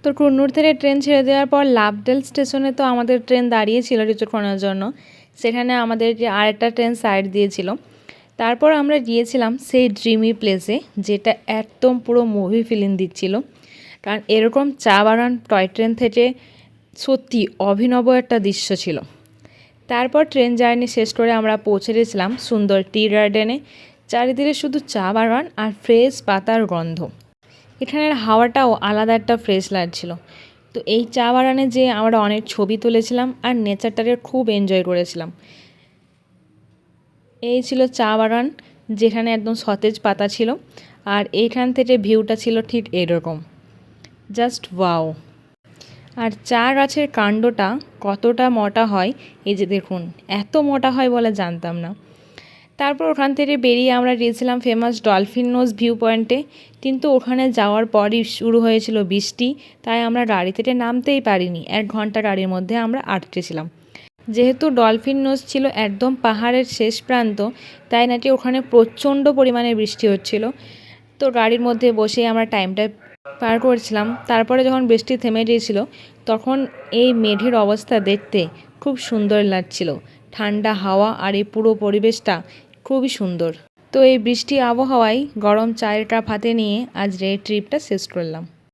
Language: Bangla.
তো কুন্নুর থেকে ট্রেন ছেড়ে দেওয়ার পর লাভডেল স্টেশনে তো আমাদের ট্রেন দাঁড়িয়েছিল কিছুক্ষণের জন্য। সেখানে আমাদের যে আরেকটা ট্রেন সাইড দিয়েছিল। তারপর আমরা গিয়েছিলাম সেই ড্রিমি প্লেসে, যেটা একদম পুরো মুভি ফিলিং দিচ্ছিল। কারণ এরকম চা বাগান টয় ট্রেন থেকে সত্যি অভিনব একটা দৃশ্য ছিল। তারপর ট্রেন জার্নি শেষ করে আমরা পৌঁছে গেছিলাম সুন্দর টি গার্ডেনে। চারিদিকে শুধু চা বাগান আর ফ্রেশ পাতার গন্ধ। এখানের হাওয়াটাও আলাদা একটা ফ্রেশ লাগছিল। তো এই চা বাগানে যে আমরা অনেক ছবি তুলেছিলাম আর নেচারটাকে খুব এনজয় করেছিলাম। এই ছিল চা বাগান, যেখানে একদম সতেজ পাতা ছিল। আর এইখান থেকে ভিউটা ছিল ঠিক এরকম, জাস্ট ওয়াও। আর চা গাছের কাণ্ডটা কতটা মোটা হয় এই যে দেখুন, এত মোটা হয় বলে জানতাম না। তারপর ওখান থেকে বেরিয়ে আমরা গিয়েছিলাম ফেমাস ডলফিন নোজ ভিউ পয়েন্টে। কিন্তু ওখানে যাওয়ার পরই শুরু হয়েছিল বৃষ্টি, তাই আমরা গাড়ি থেকে নামতেই পারিনি। 1 ঘন্টা গাড়ির মধ্যে আমরা আটকেছিলাম। যেহেতু ডলফিন নোজ ছিল একদম পাহাড়ের শেষ প্রান্ত, তাই নাকি ওখানে প্রচণ্ড পরিমাণে বৃষ্টি হচ্ছিল। তো গাড়ির মধ্যে বসেই আমরা টাইমটা পার করছিলাম। তারপরে যখন বৃষ্টি থেমে গিয়েছিল, তখন এই মেঘের অবস্থা দেখতে খুব সুন্দর লাগছিল। ঠান্ডা হাওয়া আর এই পুরো পরিবেশটা খুবই সুন্দর। তো এই বৃষ্টি আবহাওয়ায় গরম চায়ের কাপ হাতে নিয়ে আজ এই ট্রিপটা শেষ করলাম।